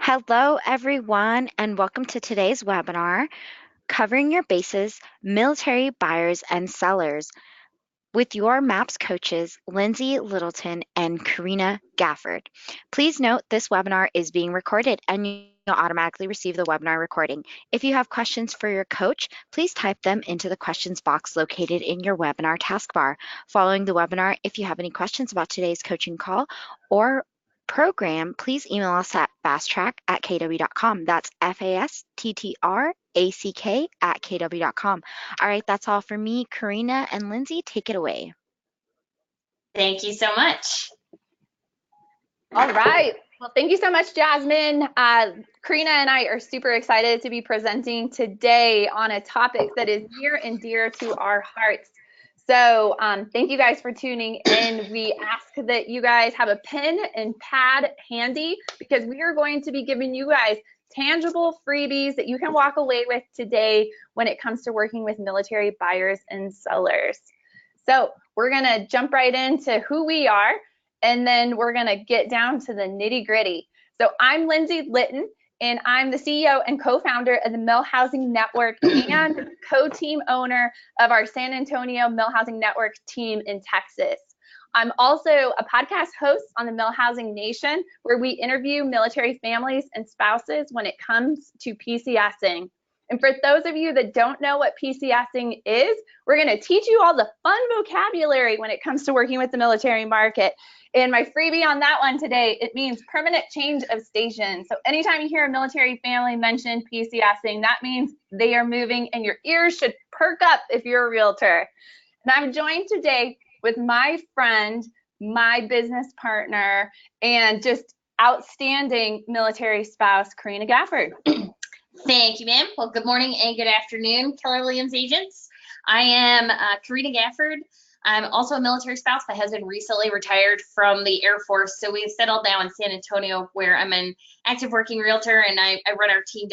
Hello, everyone, and welcome to today's webinar, Covering Your Bases, Military Buyers and Sellers, with your MAPS coaches, Lindsay Littleton and Karina Gafford. Please note this webinar is being recorded and you'll automatically receive the webinar recording. If you have questions for your coach, please type them into the questions box located in your webinar taskbar. Following the webinar, if you have any questions about today's coaching call or program, please email us at fasttrack@kw.com. That's FASTTRACK@kw.com. All right, that's all for me. Karina and Lindsay, take it away. Thank you so much. All right. Well, thank you so much, Jasmine. Karina and I are super excited to be presenting today on a topic that is near and dear to our hearts. So thank you guys for tuning in. We ask that you guys have a pen and pad handy because we are going to be giving you guys tangible freebies that you can walk away with today when it comes to working with military buyers and sellers. So we're going to jump right into who we are, and then we're going to get down to the nitty gritty. So I'm Lindsay Litton, and I'm the CEO and co-founder of the Mill Housing Network and co-team owner of our San Antonio Mill Housing Network team in Texas. I'm also a podcast host on the Mill Housing Nation, where we interview military families and spouses when it comes to PCSing. And for those of you that don't know what PCSing is, we're going to teach you all the fun vocabulary when it comes to working with the military market. And my freebie on that one today, it means permanent change of station. So anytime you hear a military family mention PCSing, that means they are moving, and your ears should perk up if you're a realtor. And I'm joined today with my friend, my business partner, and just outstanding military spouse, Karina Gafford. Thank you, ma'am. Well, good morning and good afternoon, Keller Williams agents. I am Karina Gafford. I'm also a military spouse. My husband recently retired from the Air Force, so we've settled down in San Antonio, where I'm an active working realtor, and I run our team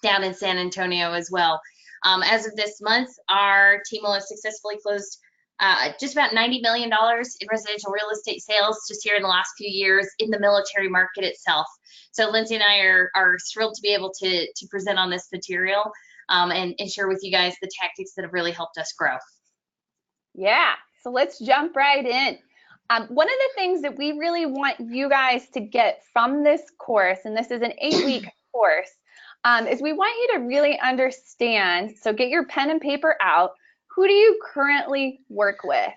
down in San Antonio as well. As of this month, our team will have successfully closed just about $90 million in residential real estate sales just here in the last few years in the military market itself. So Lindsay and I are thrilled to be able to present on this material and share with you guys the tactics that have really helped us grow. Yeah, so let's jump right in. One of the things that we really want you guys to get from this course, and this is an 8-week course, is we want you to really understand, so get your pen and paper out, who do you currently work with?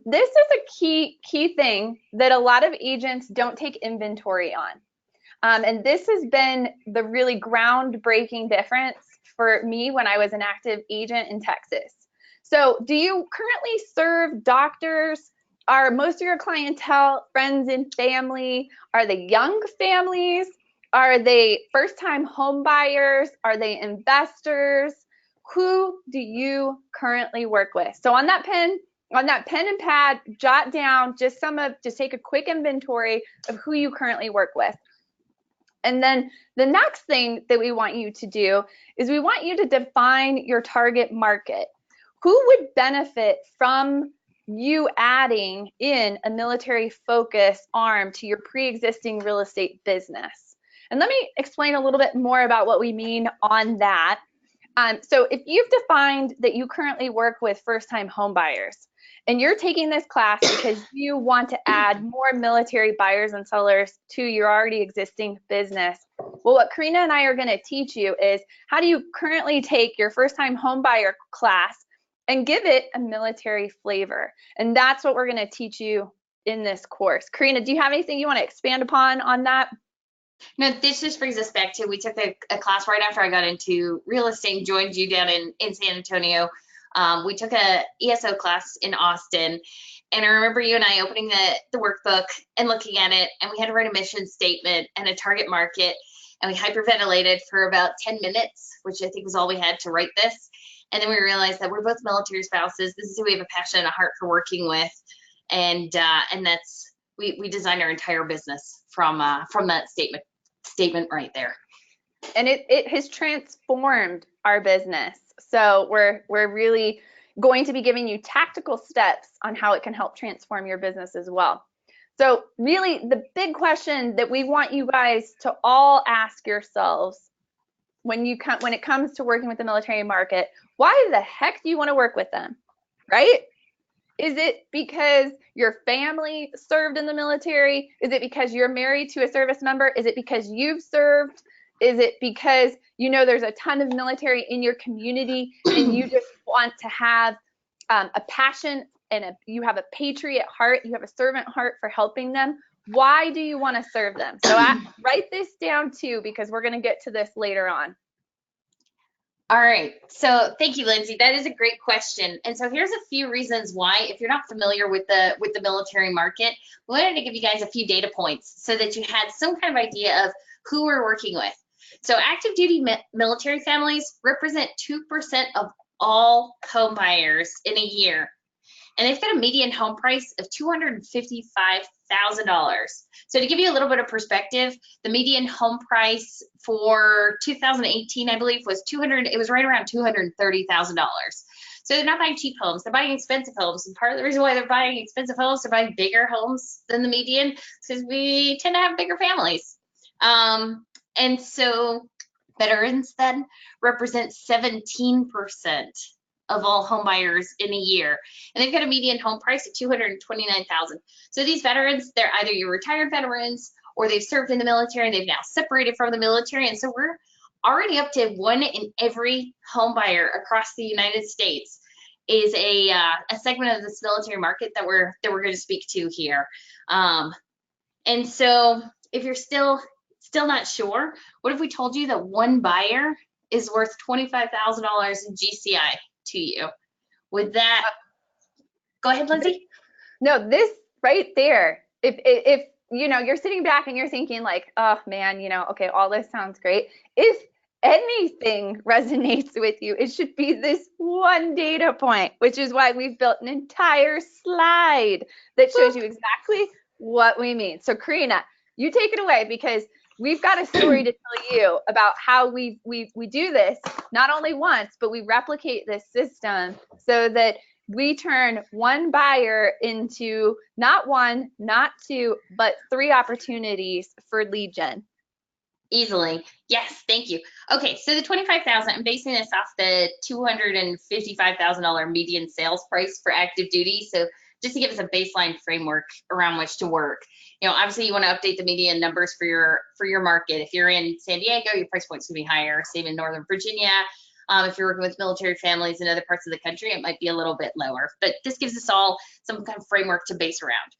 This is a key thing that a lot of agents don't take inventory on. And this has been the really groundbreaking difference for me when I was an active agent in Texas. So do you currently serve doctors? Are most of your clientele friends and family? Are they young families? Are they first-time home buyers? Are they investors? Who do you currently work with? So on that pen and pad, jot down just take a quick inventory of who you currently work with. And then the next thing that we want you to do is we want you to define your target market. Who would benefit from you adding in a military focus arm to your pre-existing real estate business? And let me explain a little bit more about what we mean on that. So if you've defined that you currently work with first-time home buyers, and you're taking this class because you want to add more military buyers and sellers to your already existing business, well, what Karina and I are going to teach you is how do you currently take your first-time home buyer class and give it a military flavor. And that's what we're going to teach you in this course. Karina, do you have anything you want to expand upon on that? No, this just brings us back to, we took a class right after I got into real estate and joined you down in San Antonio. We took a ESO class in Austin, and I remember you and I opening the workbook and looking at it, and we had to write a mission statement and a target market, and we hyperventilated for about 10 minutes, which I think was all we had to write this. And then we realized that we're both military spouses. This is who we have a passion and a heart for working with, and that's we designed our entire business from that statement right there. And it has transformed our business. So we're really going to be giving you tactical steps on how it can help transform your business as well. So really the big question that we want you guys to all ask yourselves when it comes to working with the military market, why the heck do you want to work with them? Right? Is it because your family served in the military? Is it because you're married to a service member? Is it because you've served? Is it because you know there's a ton of military in your community and you just want to have a passion and you have a patriot heart, you have a servant heart for helping them? Why do you want to serve them? So write this down too, because we're going to get to this later on. All right, so thank you, Lindsay. That is a great question. And so here's a few reasons why, if you're not familiar with the military market, we wanted to give you guys a few data points so that you had some kind of idea of who we're working with. So active duty military families represent 2% of all home buyers in a year. And they've got a median home price of $255,000. So to give you a little bit of perspective, the median home price for 2018, I believe, was right around $230,000. So they're not buying cheap homes, they're buying expensive homes. And part of the reason why they're buying expensive homes, they're buying bigger homes than the median, because we tend to have bigger families. And so veterans then represent 17% of all home buyers in a year, and they've got a median home price of $229,000. So these veterans, they're either your retired veterans or they've served in the military and they've now separated from the military, and so we're already up to 1 in every home buyer across the United States is a segment of this military market that we're going to speak to here. And so if you're still not sure, what if we told you that one buyer is worth $25,000 in GCI to you? Would that, go ahead, Lindsay? No, this right there, if you know, you're sitting back and you're thinking like, oh man, you know, okay, all this sounds great. If anything resonates with you, it should be this one data point, which is why we've built an entire slide that shows you exactly what we mean. So Karina, you take it away, because we've got a story to tell you about how we do this not only once, but we replicate this system so that we turn one buyer into not one, not two, but 3 opportunities for lead gen. Easily. Yes, thank you. Okay, so the 25,000, I'm basing this off the $255,000 median sales price for active duty. So just to give us a baseline framework around which to work. You know, obviously you want to update the median numbers for your market. If you're in San Diego, your price point's gonna be higher. Same in Northern Virginia. If you're working with military families in other parts of the country, it might be a little bit lower. But this gives us all some kind of framework to base around.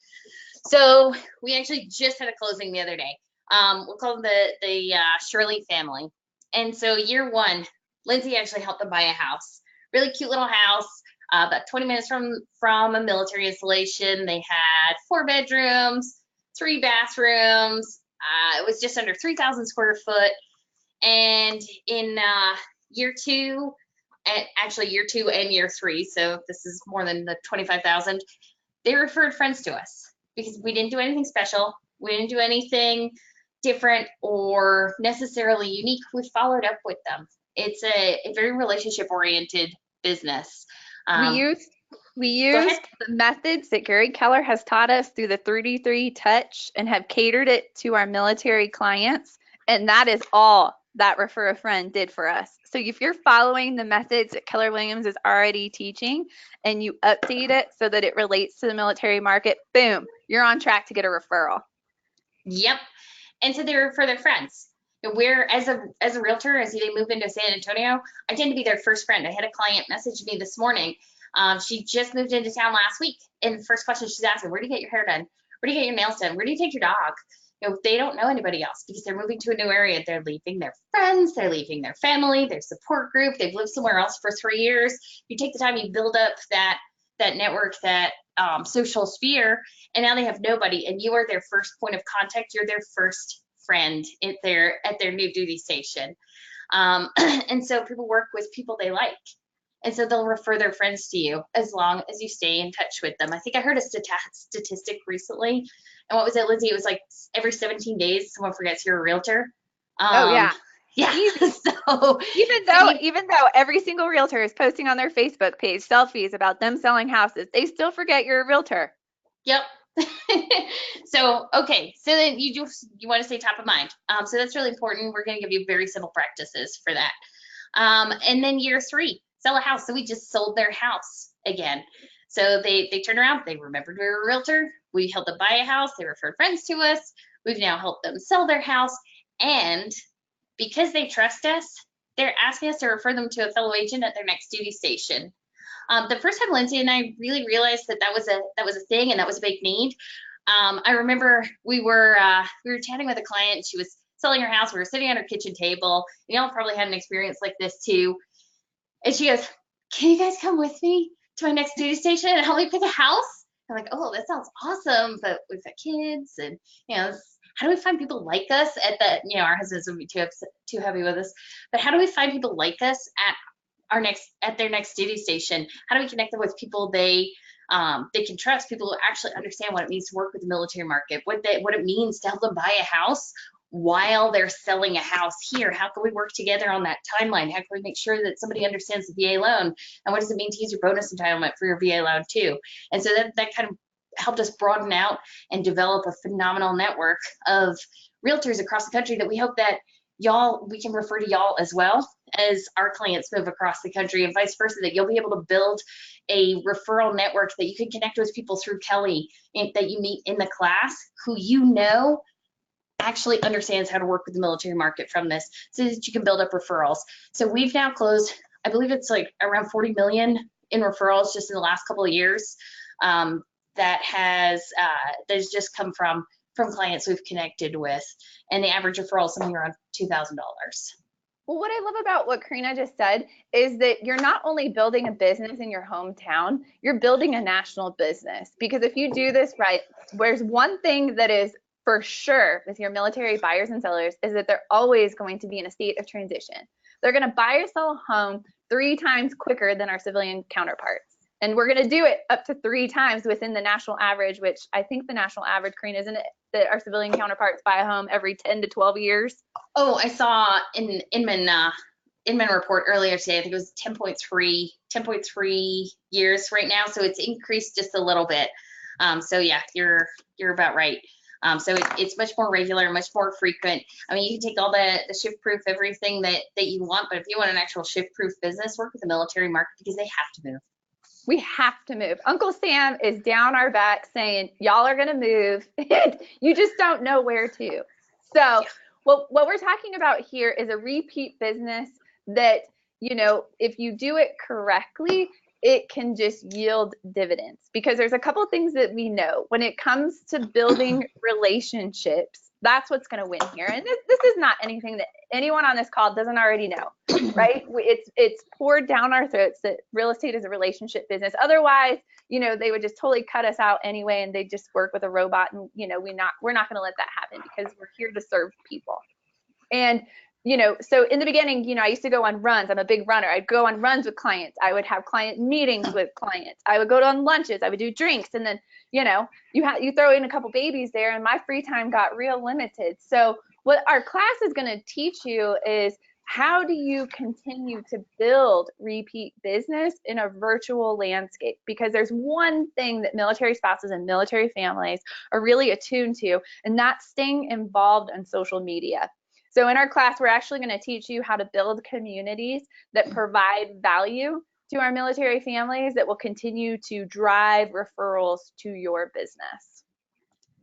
So we actually just had a closing the other day. We'll call them the Shirley family. And so year 1, Lindsay actually helped them buy a house. Really cute little house, about 20 minutes from a military installation. They had 4 bedrooms, 3 bathrooms. It was just under 3,000 square foot. And in year 2 and year 3, so this is more than the 25,000, they referred friends to us because we didn't do anything special. We didn't do anything different or necessarily unique. We followed up with them. It's a very relationship oriented business. We used the methods that Gary Keller has taught us through the 33 touch and have catered it to our military clients. And that is all that Refer a Friend did for us. So if you're following the methods that Keller Williams is already teaching and you update it so that it relates to the military market, boom, you're on track to get a referral. Yep. And so they refer their friends. We're, as a realtor, as they move into San Antonio, I tend to be their first friend. I had a client message me this morning. She just moved into town last week, and the first question she's asking, where do you get your hair done? Where do you get your nails done? Where do you take your dog? You know, they don't know anybody else because they're moving to a new area. They're leaving their friends, they're leaving their family, their support group. They've lived somewhere else for 3 years. You take the time, you build up that network, that social sphere, and now they have nobody, and you are their first point of contact. You're their first friend at their new duty station. And so people work with people they like. And so they'll refer their friends to you as long as you stay in touch with them. I think I heard a statistic recently. And what was it, Lindsay? It was like every 17 days, someone forgets you're a realtor. Oh, yeah. Yeah. So even though every single realtor is posting on their Facebook page selfies about them selling houses, they still forget you're a realtor. Yep. So, okay, so then you want to stay top of mind. So that's really important. We're going to give you very simple practices for that. And then year 3, sell a house. So we just sold their house again. So they turned around, they remembered we were a realtor. We helped them buy a house. They referred friends to us. We've now helped them sell their house. And because they trust us, they're asking us to refer them to a fellow agent at their next duty station. The first time Lindsay and I really realized that was a thing and that was a big need. I remember we were chatting with a client. She was selling her house. We were sitting at her kitchen table. Y'all probably had an experience like this too. And she goes, "Can you guys come with me to my next duty station and help me pick a house?" I'm like, "Oh, that sounds awesome, but we've got kids, and how do we find people like us at that? Our husbands would be too heavy with us, but how do we find people like us at their next duty station? How do we connect them with people they can trust, people who actually understand what it means to work with the military market, what it means to help them buy a house while they're selling a house here? How can we work together on that timeline? How can we make sure that somebody understands the VA loan, and what does it mean to use your bonus entitlement for your VA loan too?" And so that kind of helped us broaden out and develop a phenomenal network of realtors across the country that we hope that we can refer to y'all as well as our clients move across the country, and vice versa, that you'll be able to build a referral network that you can connect with people through Kelly that you meet in the class who actually understands how to work with the military market from this, so that you can build up referrals. So we've now closed, I believe it's like around 40 million in referrals just in the last couple of years. That has just come from clients we've connected with, and the average referral is something around $2,000. Well, what I love about what Karina just said is that you're not only building a business in your hometown, you're building a national business. Because if you do this right, there's one thing that is for sure with your military buyers and sellers is that they're always going to be in a state of transition. They're going to buy or sell a home 3 times quicker than our civilian counterparts. And we're going to do it up to 3 times within the national average, which I think the national average, Karina, isn't it that our civilian counterparts buy a home every 10 to 12 years? Oh, I saw in Inman report earlier today, I think it was 10.3 years right now. So it's increased just a little bit. So yeah, you're about right. So it's much more regular, much more frequent. I mean, you can take all the shift proof, everything that you want, but if you want an actual shift proof business, work with the military market because they have to move. We have to move. Uncle Sam is down our back saying, y'all are going to move. And you just don't know where to. So what we're talking about here is a repeat business that, if you do it correctly, it can just yield dividends, because there's a couple things that we know when it comes to building relationships. That's what's going to win here. And this is not anything that anyone on this call doesn't already know, right? It's poured down our throats that real estate is a relationship business. Otherwise, they would just totally cut us out anyway, and they just work with a robot. And we're not going to let that happen, because we're here to serve people. And so in the beginning, I used to go on runs. I'm a big runner. I'd go on runs with clients. I would have client meetings with clients. I would go on lunches. I would do drinks. And then, you throw in a couple babies there, and my free time got real limited. So what our class is going to teach you is, how do you continue to build repeat business in a virtual landscape? Because there's one thing that military spouses and military families are really attuned to, and that's staying involved on social media. So in our class, we're actually going to teach you how to build communities that provide value to our military families that will continue to drive referrals to your business.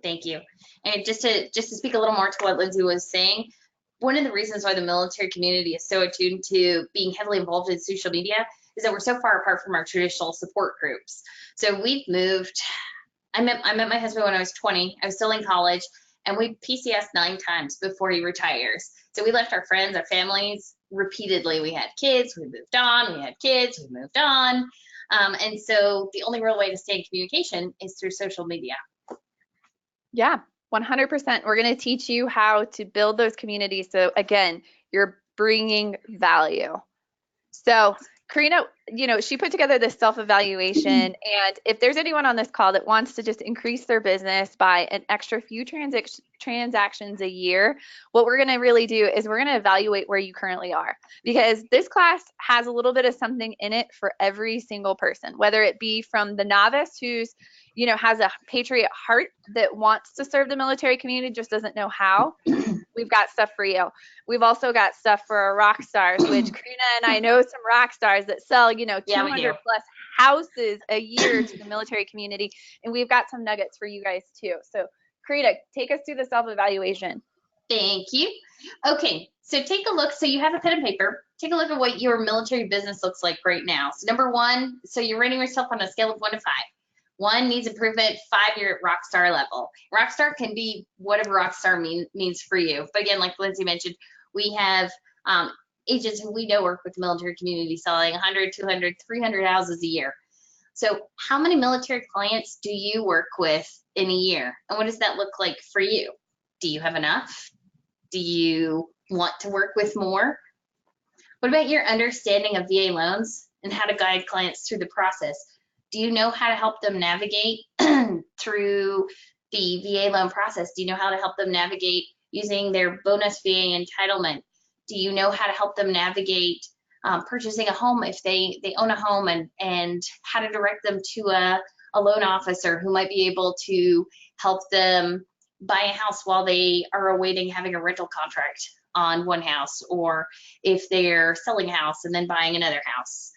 Thank you. And just to speak a little more to what Lindsay was saying, one of the reasons why the military community is so attuned to being heavily involved in social media is that we're so far apart from our traditional support groups. So we've moved. I met my husband when I was 20. I was still in college. And we PCS 9 times before he retires. So we left our friends, our families repeatedly. We had kids, we moved on, we had kids, we moved on. And so the only real way to stay in communication is through social media. Yeah, 100%. We're going to teach you how to build those communities. So again, you're bringing value. So Karina, she put together this self-evaluation, and if there's anyone on this call that wants to just increase their business by an extra few transactions a year, what we're going to really do is we're going to evaluate where you currently are, because this class has a little bit of something in it for every single person, whether it be from the novice who's, has a patriot heart that wants to serve the military community, just doesn't know how. We've got stuff for you. We've also got stuff for our rock stars, which Karina and I know some rock stars that sell, 200 plus houses a year to the military community. And we've got some nuggets for you guys too. So Karina, take us through the self-evaluation. Thank you. Okay, so take a look. So you have a pen and paper. Take a look at what your military business looks like right now. So number one, so you're rating yourself on a scale of 1 to 5. 1 needs improvement, 5 you're at rock star level. Rock star can be whatever rock star means for you. But again, like Lindsay mentioned, we have agents who we know work with the military community selling 100, 200, 300 houses a year. So how many military clients do you work with in a year? And what does that look like for you? Do you have enough? Do you want to work with more? What about your understanding of VA loans and how to guide clients through the process? Do you know how to help them navigate through the VA loan process? Do you know how to help them navigate using their bonus VA entitlement? Do you know how to help them navigate purchasing a home if they own a home, and how to direct them to a loan officer who might be able to help them buy a house while they are awaiting having a rental contract on one house, or if they're selling a house and then buying another house?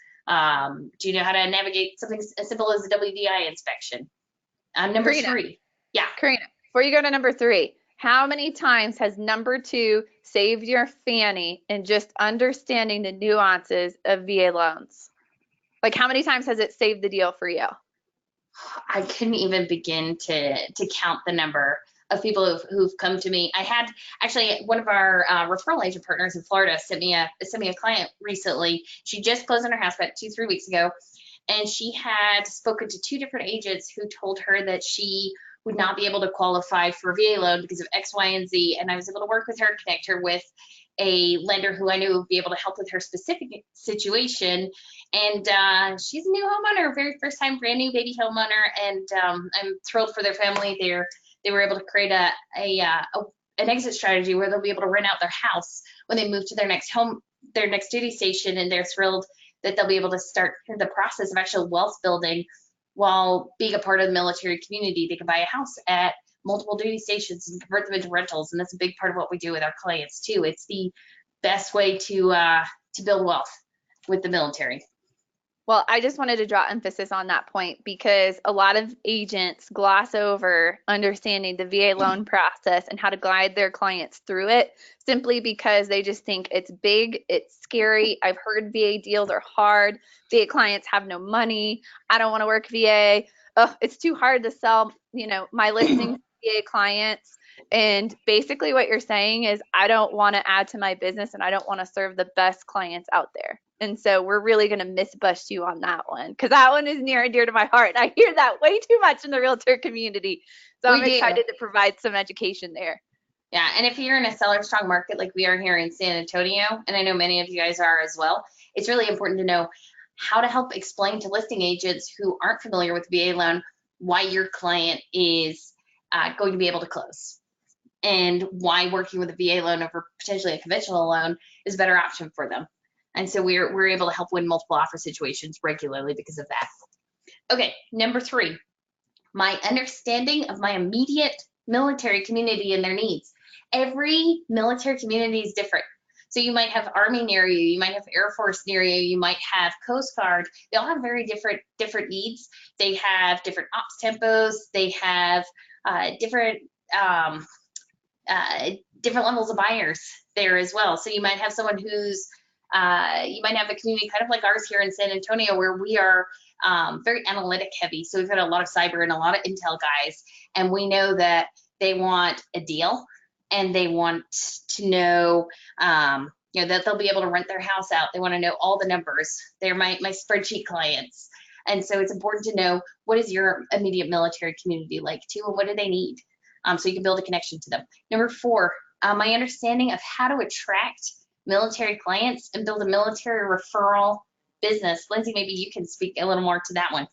Do you know how to navigate something as simple as a WVI inspection? Number Karina, 3. Yeah. Karina, before you go to number 3, how many times has number 2 saved your fanny in just understanding the nuances of VA loans? Like, how many times has it saved the deal for you? I couldn't even begin to count the number of people who've come to me. I had actually one of our referral agent partners in Florida sent me a client recently. She just closed on her house about 2-3 weeks ago, and she had spoken to 2 different agents who told her that she would not be able to qualify for a VA loan because of X, Y, and Z. And I was able to work with her, connect her with a lender who I knew would be able to help with her specific situation. And she's a new homeowner, very first time, brand new baby homeowner. And I'm thrilled for their family. They were able to create an exit strategy where they'll be able to rent out their house when they move to their next duty station. And they're thrilled that they'll be able to start the process of actual wealth building while being a part of the military community. They can buy a house at multiple duty stations and convert them into rentals. And that's a big part of what we do with our clients too. It's the best way to build wealth with the military. Well, I just wanted to draw emphasis on that point, because a lot of agents gloss over understanding the VA loan process and how to guide their clients through it, simply because they just think it's big, it's scary. I've heard VA deals are hard. VA clients have no money. I don't want to work VA. Oh, it's too hard to sell, my listings to VA clients. And basically what you're saying is, I don't want to add to my business and I don't want to serve the best clients out there. And so we're really going to miss bust you on that one, because that one is near and dear to my heart. I hear that way too much in the realtor community. So I'm excited to provide some education there. Yeah, and if you're in a seller strong market like we are here in San Antonio, and I know many of you guys are as well, it's really important to know how to help explain to listing agents who aren't familiar with VA loan why your client is going to be able to close, and why working with a VA loan over potentially a conventional loan is a better option for them. And so we're able to help win multiple offer situations regularly because of that. Okay, number 3, my understanding of my immediate military community and their needs. Every military community is different. So you might have Army near you, you might have Air Force near you, you might have Coast Guard. They all have very different needs. They have different ops tempos. They have different levels of buyers there as well. So you might have someone who's you might have a community kind of like ours here in San Antonio, where we are very analytic heavy. So we've got a lot of cyber and a lot of intel guys, and we know that they want a deal, and they want to know, that they'll be able to rent their house out. They want to know all the numbers. They're my spreadsheet clients. And so it's important to know, what is your immediate military community like too, and what do they need? So you can build a connection to them. Number 4, my understanding of how to attract military clients and build a military referral business. Lindsay, maybe you can speak a little more to that one.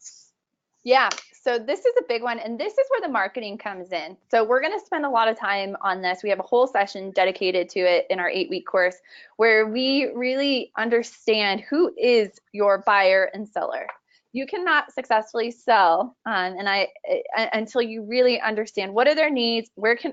Yeah, so this is a big one, and this is where the marketing comes in. So we're going to spend a lot of time on this. We have a whole session dedicated to it in our 8-week course where we really understand who is your buyer and seller. You cannot successfully sell until you really understand what are their needs,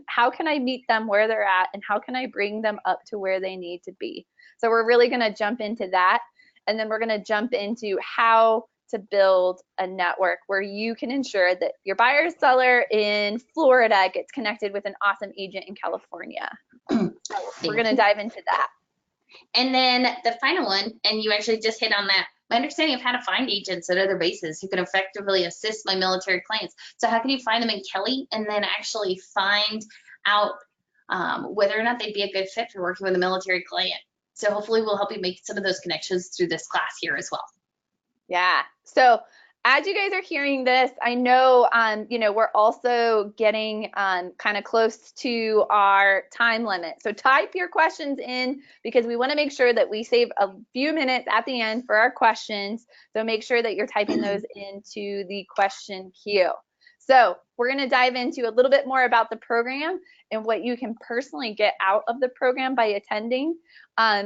how can I meet them where they're at, and how can I bring them up to where they need to be. So we're really going to jump into that, and then we're going to jump into how to build a network where you can ensure that your buyer or seller in Florida gets connected with an awesome agent in California. So we're going to dive into that. And then the final one, and you actually just hit on that, my understanding of how to find agents at other bases who can effectively assist my military clients. So how can you find them in Kelly and then actually find out whether or not they'd be a good fit for working with a military client? So hopefully we'll help you make some of those connections through this class here as well. Yeah. So as you guys are hearing this, I know, we're also getting kind of close to our time limit. So type your questions in because we want to make sure that we save a few minutes at the end for our questions. So make sure that you're typing those into the question queue. So we're going to dive into a little bit more about the program and what you can personally get out of the program by attending.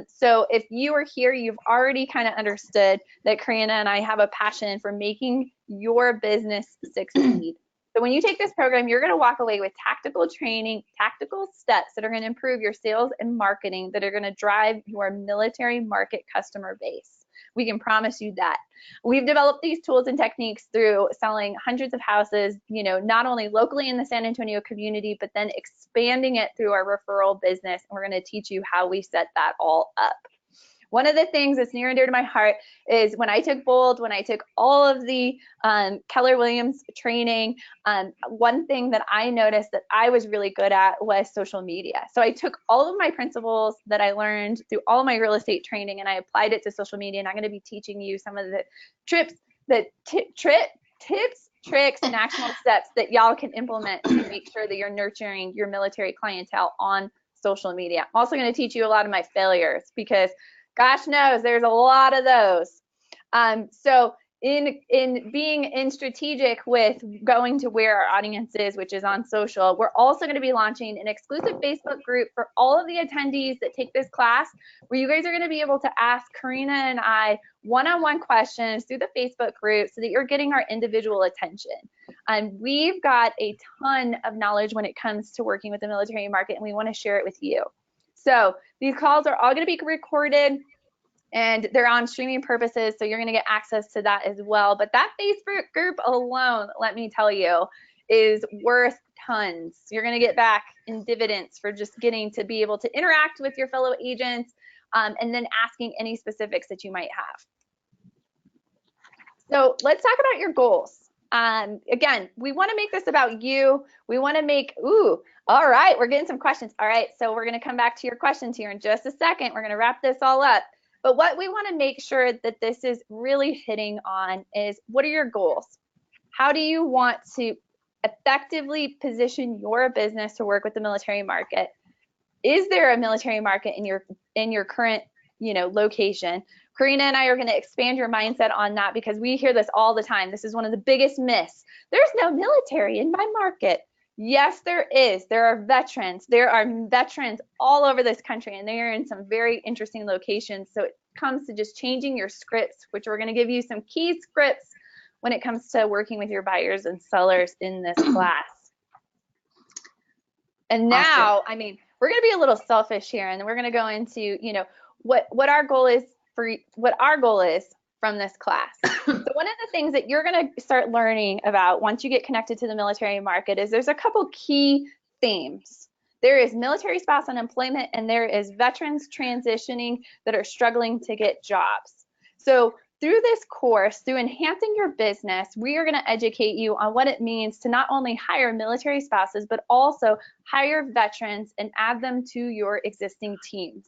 So if you are here, you've already kind of understood that Karina and I have a passion for making your business succeed. So when you take this program, you're going to walk away with tactical training, tactical steps that are going to improve your sales and marketing that are going to drive your military market customer base. We can promise you that. We've developed these tools and techniques through selling hundreds of houses, not only locally in the San Antonio community, but then expanding it through our referral business. And we're going to teach you how we set that all up. One of the things that's near and dear to my heart is when I took Bold, when I took all of the Keller Williams training, one thing that I noticed that I was really good at was social media. So I took all of my principles that I learned through all of my real estate training and I applied it to social media. And I'm going to be teaching you some of the tips, tricks, and actionable steps that y'all can implement to make sure that you're nurturing your military clientele on social media. I'm also going to teach you a lot of my failures because gosh knows there's a lot of those. So in being strategic with going to where our audience is, which is on social, we're also going to be launching an exclusive Facebook group for all of the attendees that take this class, where you guys are going to be able to ask Karina and I one-on-one questions through the Facebook group so that you're getting our individual attention. We've got a ton of knowledge when it comes to working with the military market, and we want to share it with you. So these calls are all going to be recorded and they're on streaming purposes, so you're going to get access to that as well. But that Facebook group alone, let me tell you, is worth tons. You're going to get back in dividends for just getting to be able to interact with your fellow agents and then asking any specifics that you might have. So let's talk about your goals. Again, we want to make this about you. We want to make, all right, we're getting some questions. All right, so we're going to come back to your questions here in just a second. We're going to wrap this all up. But what we want to make sure that this is really hitting on is, what are your goals? How do you want to effectively position your business to work with the military market? Is there a military market in your current, location? Karina and I are going to expand your mindset on that because we hear this all the time. This is one of the biggest myths. There's no military in my market. Yes, there is. There are veterans. There are veterans all over this country, and they are in some very interesting locations. So it comes to just changing your scripts, which we're going to give you some key scripts when it comes to working with your buyers and sellers in this class. And now, Awesome. I mean, we're going to be a little selfish here, and we're going to go into, what our goal is from this class. So one of the things that you're going to start learning about once you get connected to the military market is there's a couple key themes. There is military spouse unemployment, and there is veterans transitioning that are struggling to get jobs. So through this course, through enhancing your business, we are going to educate you on what it means to not only hire military spouses, but also hire veterans and add them to your existing teams.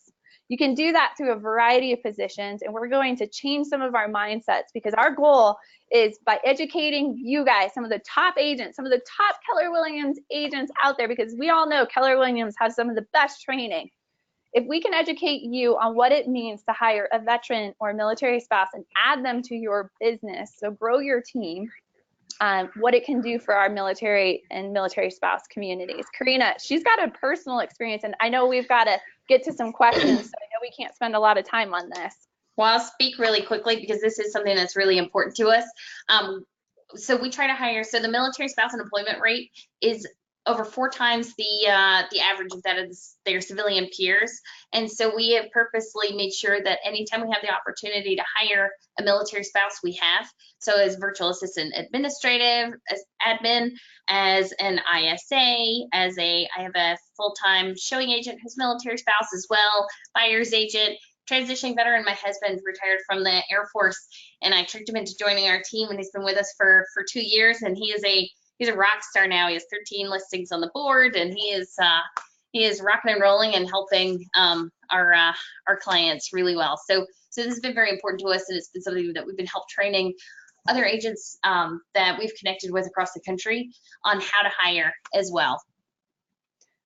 You can do that through a variety of positions, and we're going to change some of our mindsets because our goal is by educating you guys, some of the top agents, some of the top Keller Williams agents out there, because we all know Keller Williams has some of the best training, if we can educate you on what it means to hire a veteran or a military spouse and add them to your business, so grow your team, what it can do for our military and military spouse communities. Karina, she's got a personal experience, and I know we've got to get to some questions, so I know we can't spend a lot of time on this. Well, I'll speak really quickly because this is something that's really important to us. So we try to hire, so the military spouse unemployment rate is over 4 times the average of that of their civilian peers. And so we have purposely made sure that anytime we have the opportunity to hire a military spouse, we have. So as virtual assistant administrative, as admin, as an ISA, I have a full-time showing agent who's military spouse as well, buyer's agent, transitioning veteran. My husband retired from the Air Force, and I tricked him into joining our team, and he's been with us for 2 years, and he's a rock star now. He has 13 listings on the board, and he is rocking and rolling and helping our clients really well. So this has been very important to us, and it's been something that we've been help training other agents that we've connected with across the country on how to hire as well.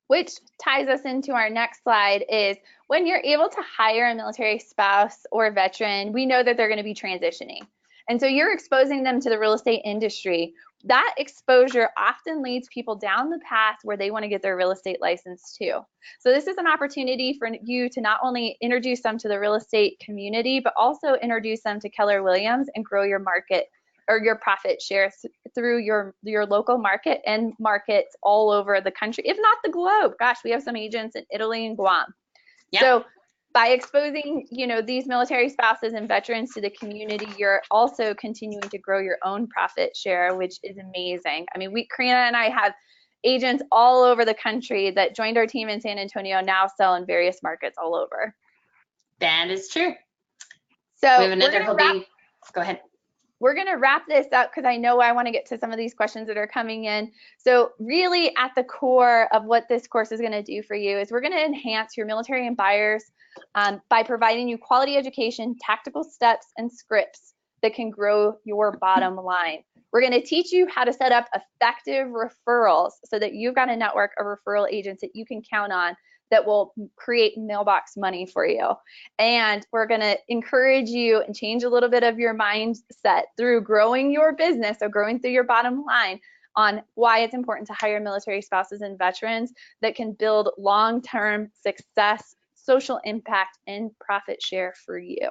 Which ties us into our next slide is when you're able to hire a military spouse or veteran, we know that they're going to be transitioning. And so you're exposing them to the real estate industry. That exposure often leads people down the path where they want to get their real estate license too. So this is an opportunity for you to not only introduce them to the real estate community, but also introduce them to Keller Williams and grow your market or your profit share through your local market and markets all over the country, if not the globe. Gosh, we have some agents in Italy and Guam. Yep. So by exposing, these military spouses and veterans to the community, you're also continuing to grow your own profit share, which is amazing. I mean, Karina and I have agents all over the country that joined our team in San Antonio, now sell in various markets all over. That is true. So we have another go ahead. We're going to wrap this up because I know I want to get to some of these questions that are coming in. So really at the core of what this course is going to do for you is we're going to enhance your military and buyers by providing you quality education, tactical steps, and scripts that can grow your bottom line. We're going to teach you how to set up effective referrals so that you've got a network of referral agents that you can count on that will create mailbox money for you. And we're going to encourage you and change a little bit of your mindset through growing your business, so growing through your bottom line, on why it's important to hire military spouses and veterans that can build long-term success, social impact, and profit share for you.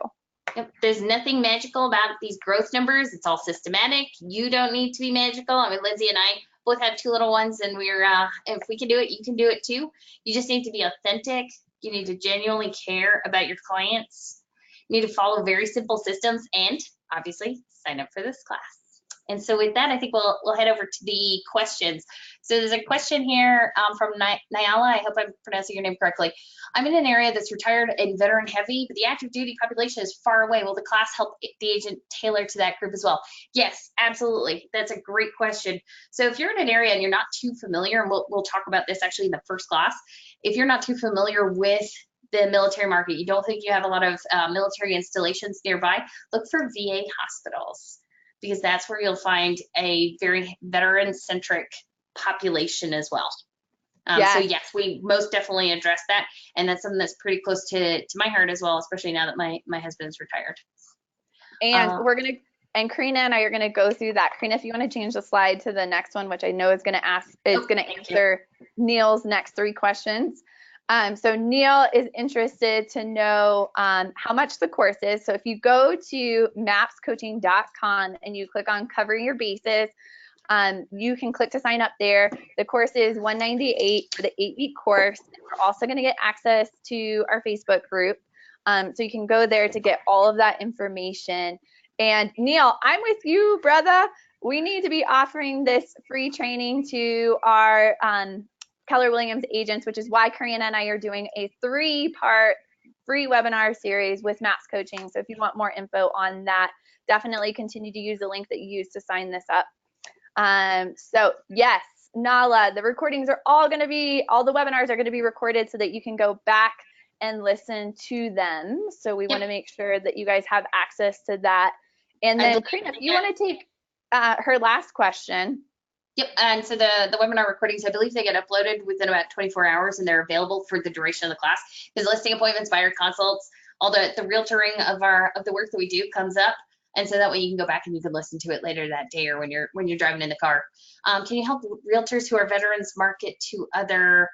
Yep. There's nothing magical about these growth numbers. It's all systematic. You don't need to be magical. I mean, Lindsay and I both have 2 little ones, and we're if we can do it, you can do it too. You just need to be authentic. You need to genuinely care about your clients. You need to follow very simple systems, and obviously sign up for this class. And so with that, I think we'll head over to the questions. So there's a question here from Nyala. I hope I'm pronouncing your name correctly. I'm in an area that's retired and veteran heavy, but the active duty population is far away. Will the class help the agent tailor to that group as well? Yes, absolutely. That's a great question. So if you're in an area and you're not too familiar, and we'll talk about this actually in the first class, if you're not too familiar with the military market, you don't think you have a lot of military installations nearby, look for VA hospitals, because that's where you'll find a very veteran-centric population as well. So yes, we most definitely address that, and that's something that's pretty close to my heart as well, especially now that my husband's retired. And and Karina and I are gonna go through that. Karina, if you want to change the slide to the next one, which I know is gonna answer Neil's next 3 questions. So Neil is interested to know how much the course is. So if you go to mapscoaching.com and you click on Covering Your Bases, you can click to sign up there. The course is $198 for the 8-week course. We're also going to get access to our Facebook group. So you can go there to get all of that information. And Neil, I'm with you, brother. We need to be offering this free training to our Keller Williams agents, which is why Karina and I are doing a 3-part free webinar series with MAPS Coaching. So if you want more info on that, definitely continue to use the link that you used to sign this up. So yes, Nala, the recordings are all the webinars are going to be recorded so that you can go back and listen to them. So we want to make sure that you guys have access to that. And then Karina, if you want to take her last question. Yep, and so the webinar recordings, I believe they get uploaded within about 24 hours, and they're available for the duration of the class. Because listing appointments, buyer consults, all the realtoring of the work that we do comes up, and so that way you can go back and you can listen to it later that day or when you're driving in the car. Can you help realtors who are veterans market to other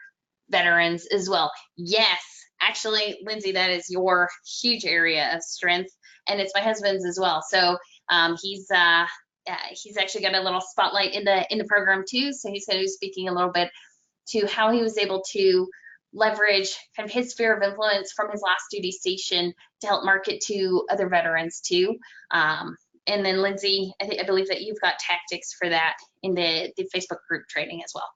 veterans as well? Yes, actually, Lindsay, that is your huge area of strength, and it's my husband's as well. So he's actually got a little spotlight in the program too. So he's going to be speaking a little bit to how he was able to leverage kind of his sphere of influence from his last duty station to help market to other veterans too. And then Lindsay, I believe that you've got tactics for that in the Facebook group training as well.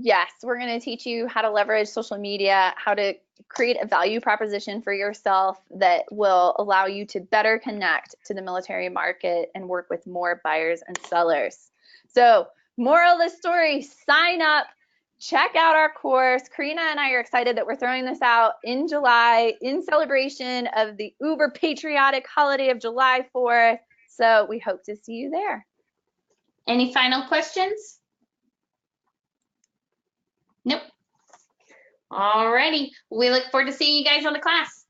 Yes, we're going to teach you how to leverage social media, how to create a value proposition for yourself that will allow you to better connect to the military market and work with more buyers and sellers. So, moral of the story, sign up, check out our course. Karina and I are excited that we're throwing this out in July in celebration of the uber patriotic holiday of July 4th. So we hope to see you there. Any final questions? Nope. Alrighty. We look forward to seeing you guys on the class.